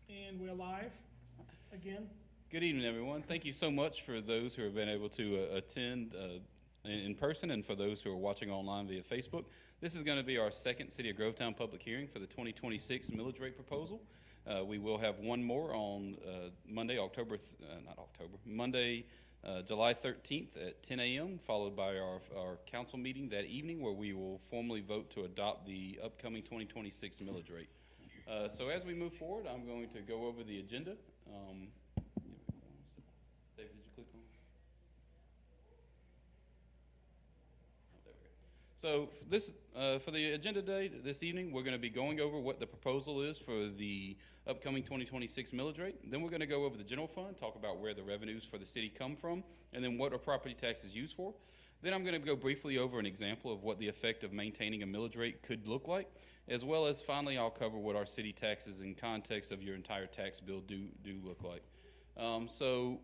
And we're live again. Good evening, everyone. Thank you so much for those who have been able to attend in person and for those who are watching online via Facebook. This is going to be our second City of Grovetown public hearing for the 2026 millage rate proposal. We will have one more on Monday, July 13th at 10 a.m., followed by our council meeting that evening where we will formally vote to adopt the upcoming 2026 millage rate. So as we move forward, I'm going to go over the agenda. David, did you click on? Oh, there we go. So for the agenda day this evening, we're going to be going over what the proposal is for the upcoming 2026 millage rate. Then we're going to go over the general fund, talk about where the revenues for the city come from, and then what are property taxes used for. Then I'm going to go briefly over an example of what the effect of maintaining a millage rate could look like, as well as finally I'll cover what our city taxes in context of your entire tax bill do look like. So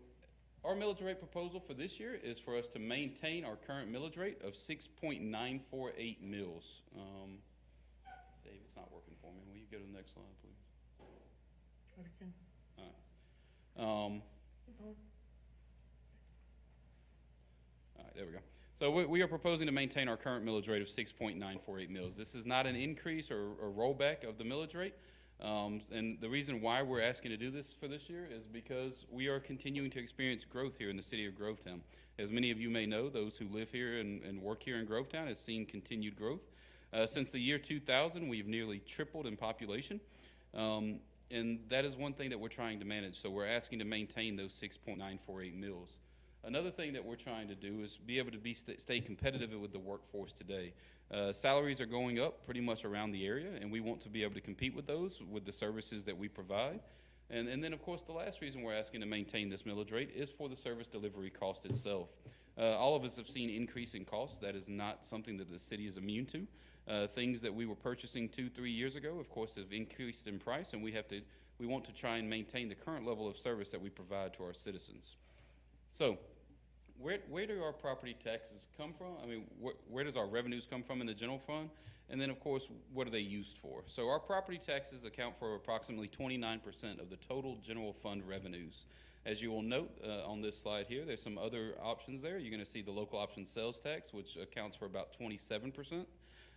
our millage rate proposal for this year is for us to maintain our current millage rate of 6.948 mills. Dave, it's not working for me. Will you go to the next slide, please? Try it again. All right, there we go. So we are proposing to maintain our current millage rate of 6.948 mills. This is not an increase or rollback of the millage rate. And the reason why we're asking to do this for this year is because we are continuing to experience growth here in the city of Grovetown. As many of you may know, those who live here and work here in Grovetown has seen continued growth. Since the year 2000, we've nearly tripled in population. And that is one thing that we're trying to manage. So we're asking to maintain those 6.948 mills. Another thing that we're trying to do is be able to stay competitive with the workforce today. Salaries are going up pretty much around the area, and we want to be able to compete with those with the services that we provide. And then, of course, the last reason we're asking to maintain this millage rate is for the service delivery cost itself. All of us have seen increase in costs. That is not something that the city is immune to. Things that we were purchasing 2-3 years ago, of course, have increased in price, and we want to try and maintain the current level of service that we provide to our citizens. So, where do our property taxes come from? I mean, where does our revenues come from in the general fund? And then, of course, what are they used for? So our property taxes account for approximately 29% of the total general fund revenues. As you will note on this slide here, there's some other options there. You're going to see the local option sales tax, which accounts for about 27%.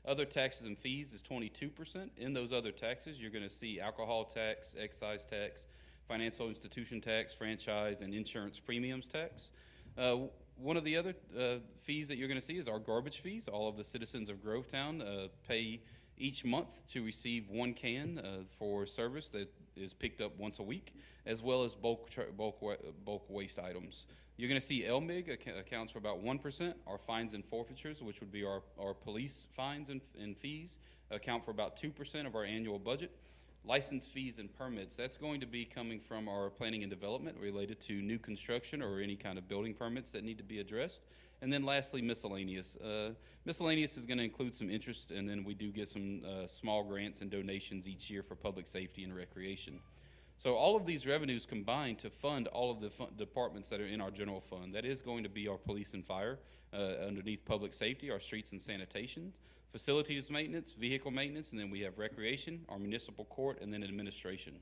Other taxes and fees is 22%. In those other taxes, you're going to see alcohol tax, excise tax, financial institution tax, franchise, and insurance premiums tax. One of the other fees that you're going to see is our garbage fees. All of the citizens of Grovetown pay each month to receive one can for service that is picked up once a week, as well as bulk waste items. You're going to see LMIG accounts for about 1%. Our fines and forfeitures, which would be our police fines and fees, account for about 2% of our annual budget. License fees and permits, that's going to be coming from our planning and development related to new construction or any kind of building permits that need to be addressed. And then lastly, miscellaneous. Miscellaneous is going to include some interest, and then we do get some small grants and donations each year for public safety and recreation. So all of these revenues combine to fund all of the departments that are in our general fund. That is going to be our police and fire, underneath public safety, our streets and sanitation, facilities maintenance, vehicle maintenance, and then we have recreation, our municipal court, and then administration.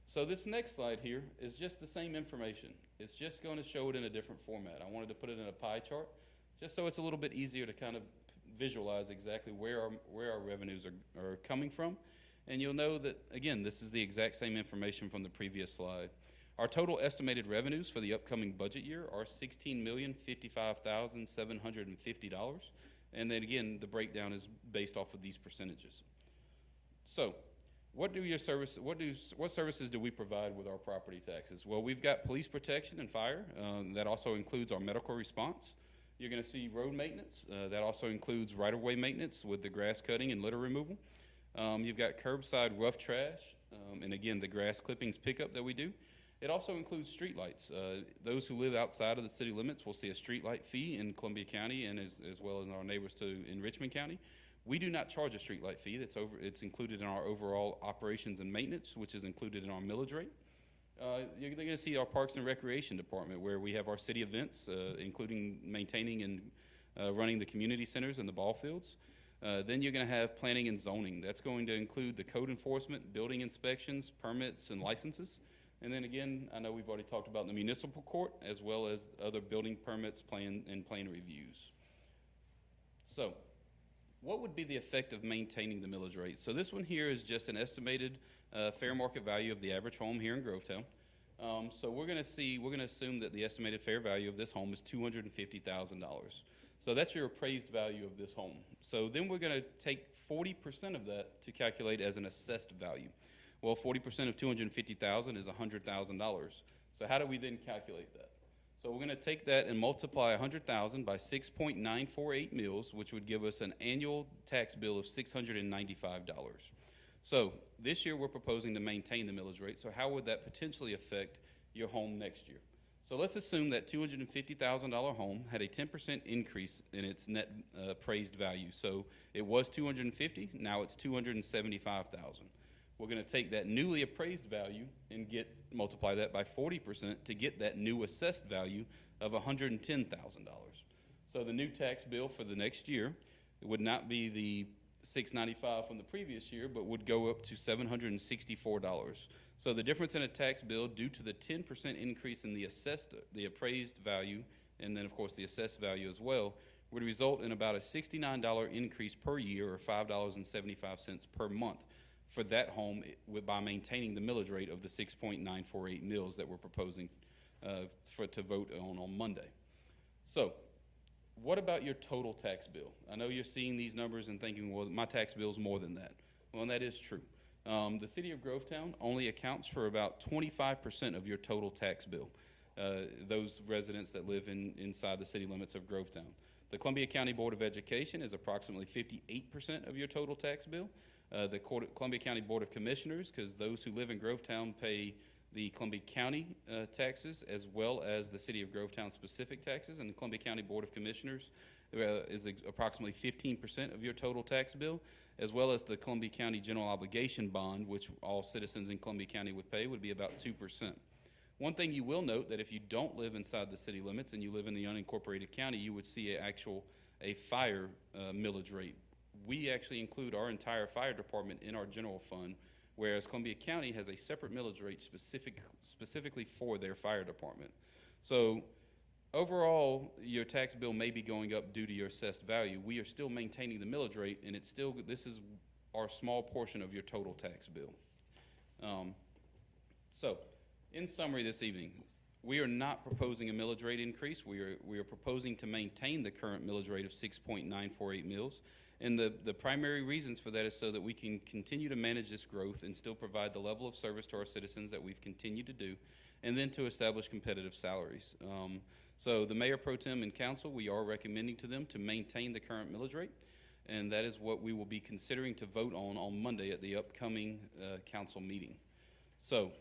So this next slide here is just the same information. It's just going to show it in a different format. I wanted to put it in a pie chart just so it's a little bit easier to kind of visualize exactly where our revenues are coming from. And you'll know that, again, this is the exact same information from the previous slide. Our total estimated revenues for the upcoming budget year are $16,055,750. And then again, the breakdown is based off of these percentages. So, what services do we provide with our property taxes? Well, we've got police protection and fire. That also includes our medical response. You're going to see road maintenance. That also includes right-of-way maintenance with the grass cutting and litter removal. You've got curbside rough trash, and again, the grass clippings pickup that we do. It also includes street lights. Those who live outside of the city limits will see a street light fee in Columbia County and as well as our neighbors in Richmond County. We do not charge a street light fee. It's included in our overall operations and maintenance, which is included in our millage rate. You're going to see our Parks and Recreation Department, where we have our city events, including maintaining and running the community centers and the ball fields. Then you're going to have planning and zoning. That's going to include the code enforcement, building inspections, permits, and licenses. And then again, I know we've already talked about the municipal court, as well as other building permits, plan reviews. So, what would be the effect of maintaining the millage rate? So this one here is just an estimated fair market value of the average home here in Grovetown. So we're going to assume that the estimated fair value of this home is $250,000. So that's your appraised value of this home. So then we're going to take 40% of that to calculate as an assessed value. Well, 40% of $250,000 is $100,000. So how do we then calculate that? So we're going to take that and multiply $100,000 by 6.948 mills, which would give us an annual tax bill of $695. So this year we're proposing to maintain the millage rate. So how would that potentially affect your home next year? So let's assume that $250,000 home had a 10% increase in its net appraised value. So it was $250,000, now it's $275,000. We're going to take that newly appraised value and multiply that by 40% to get that new assessed value of $110,000. So the new tax bill for the next year would not be the $695 from the previous year, but would go up to $764. So the difference in a tax bill due to the 10% increase in the appraised value, and then of course the assessed value as well, would result in about a $69 increase per year, or $5.75 per month for that home by maintaining the millage rate of the 6.948 mills that we're proposing to vote on Monday. So what about your total tax bill? I know you're seeing these numbers and thinking, well, my tax bill is more than that. Well, and that is true. The city of Grovetown only accounts for about 25% of your total tax bill, those residents that live inside the city limits of Grovetown. The Columbia County Board of Education is approximately 58% of your total tax bill. The Columbia County Board of Commissioners, because those who live in Grovetown pay the Columbia County taxes, as well as the city of Grovetown specific taxes, and the Columbia County Board of Commissioners is approximately 15% of your total tax bill, as well as the Columbia County General Obligation Bond, which all citizens in Columbia County would pay, would be about 2%. One thing you will note, that if you don't live inside the city limits and you live in the unincorporated county, you would see a fire millage rate. We actually include our entire fire department in our general fund, whereas Columbia County has a separate millage rate specifically for their fire department. So overall, your tax bill may be going up due to your assessed value. We are still maintaining the millage rate, and this is our small portion of your total tax bill. So in summary this evening, we are not proposing a millage rate increase. We are proposing to maintain the current millage rate of 6.948 mills. And the primary reasons for that is so that we can continue to manage this growth and still provide the level of service to our citizens that we've continued to do, and then to establish competitive salaries. So the Mayor Pro Tem and Council, we are recommending to them to maintain the current millage rate, and that is what we will be considering to vote on Monday at the upcoming council meeting. So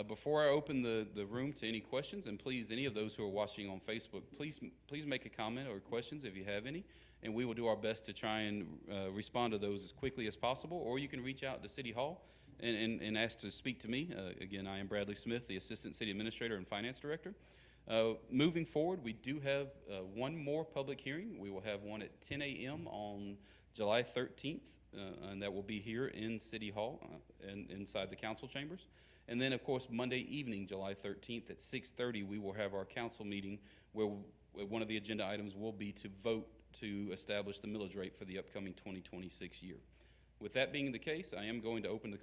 before I open the room to any questions, and please, any of those who are watching on Facebook, please make a comment or questions if you have any, and we will do our best to try and respond to those as quickly as possible. Or you can reach out to City Hall and ask to speak to me. Again, I am Bradley Smith, the Assistant City Administrator and Finance Director. Moving forward, we do have one more public hearing. We will have one at 10 a.m. on July 13th, and that will be here in City Hall and inside the council chambers. And then, of course, Monday evening, July 13th at 6:30, we will have our council meeting where one of the agenda items will be to vote to establish the millage rate for the upcoming 2026 year. With that being the case, I am going to open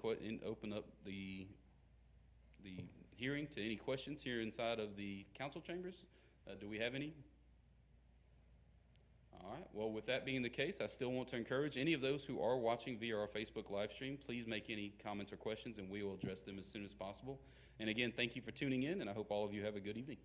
up the hearing to any questions here inside of the council chambers. Do we have any? All right. Well, with that being the case, I still want to encourage any of those who are watching via our Facebook live stream, please make any comments or questions, and we will address them as soon as possible. And again, thank you for tuning in, and I hope all of you have a good evening.